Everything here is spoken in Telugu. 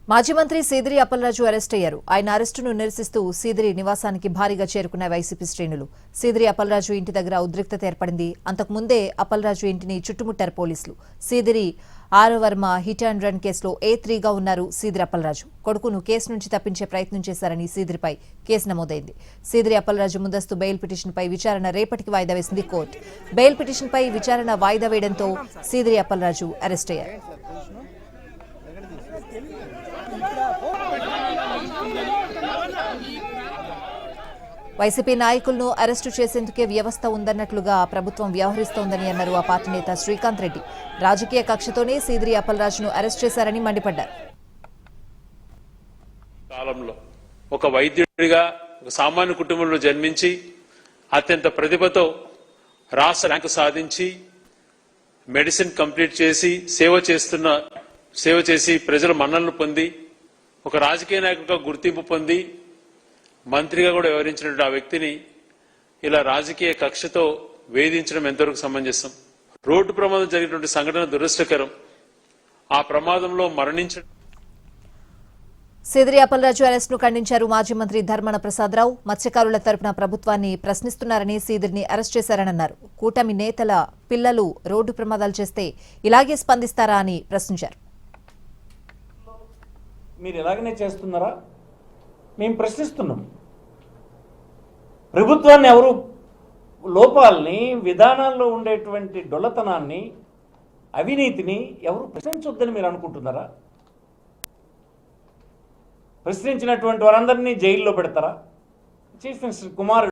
మాజీ మంత్రి సీదిరి అప్పలరాజు అరెస్ట్ అయ్యారు. ఆయన అరెస్టును నిరసిస్తూ సీదిరి నివాసానికి భారీగా చేరుకున్న వైసీపీ శ్రేణులు. సీదిరి అప్పలరాజు ఇంటి దగ్గర ఉద్రిక్తత ఏర్పడింది. అంతకుముందే అప్పలరాజు ఇంటిని చుట్టుముట్టారు పోలీసులు. సీదిరి ఆరవర్మ హిట్ అండ్ రన్ కేసులో A3గా ఉన్నారు సీదిరి అప్పలరాజు. కొడుకును కేసు నుంచి తప్పించే ప్రయత్నం చేశారని సీదిరిపై కేసు నమోదైంది. సీదిరి అప్పలరాజు ముందస్తు బెయిల్ పిటిషన్పై విచారణ రేపటికి వాయిదా వేసింది కోర్టు. బెయిల్ పిటిషన్పై విచారణ వాయిదా వేయడంతో సీదిరి అప్పలరాజు అరెస్ట్ అయ్యారు. వైసీపీ నాయకులను అరెస్టు చేసేందుకే వ్యవస్థ ఉందన్నట్లుగా ప్రభుత్వం వ్యవహరిస్తోందని అన్నారు ఆ పార్టీ నేత శ్రీకాంత్ రెడ్డి. రాజకీయ కక్షతోనే సీదిరి అప్పలరాజును అరెస్ట్ చేశారని మండిపడ్డారు. కాలంలో ఒక వైద్యుడిగా ఒక సామాన్య కుటుంబంలో జన్మించి అత్యంత ప్రతిభతో రాష్ట్ర ర్యాంకు సాధించి మెడిసిన్ కంప్లీట్ చేసి సేవ చేసి ప్రజల మన్ననలు పొంది ఒక రాజకీయ నాయకుడిగా గుర్తింపు పొంది మంత్రిగా కూడా వ్యవహరించినటువంటి ఆ వ్యక్తిని ఇలా రాజకీయ కక్షతో వేధించడం ఎంతవరకు సమంజసం? రోడ్డు ప్రమాదం జరిగినటువంటి సంఘటన దురదృష్టకరం. ఆ ప్రమాదంలో మరణించడం. సీదిరి అప్పలరాజు అరెస్టును ఖండించారు మాజీ మంత్రి ధర్మాన ప్రసాదరావు. మత్స్యకారుల తరపున ప్రభుత్వాన్ని ప్రశ్నిస్తున్నారని సీదిరిని అరెస్ట్ చేశారన్నారు. కూటమి నేతల పిల్లలు రోడ్డు ప్రమాదాలు చేస్తే ఇలాగే స్పందిస్తారా అని ప్రశ్నించారు. మీరు ఇలాగనే చేస్తున్నారా? మేము ప్రశ్నిస్తున్నాం. ప్రభుత్వాన్ని ఎవరు లోపాలని, విధానాల్లో ఉండేటువంటి డొల్లతనాన్ని, అవినీతిని ఎవరు ప్రశ్నించొద్దని మీరు అనుకుంటున్నారా? ప్రశ్నించినటువంటి వారందరినీ జైల్లో పెడతారా? Chief minister Kumar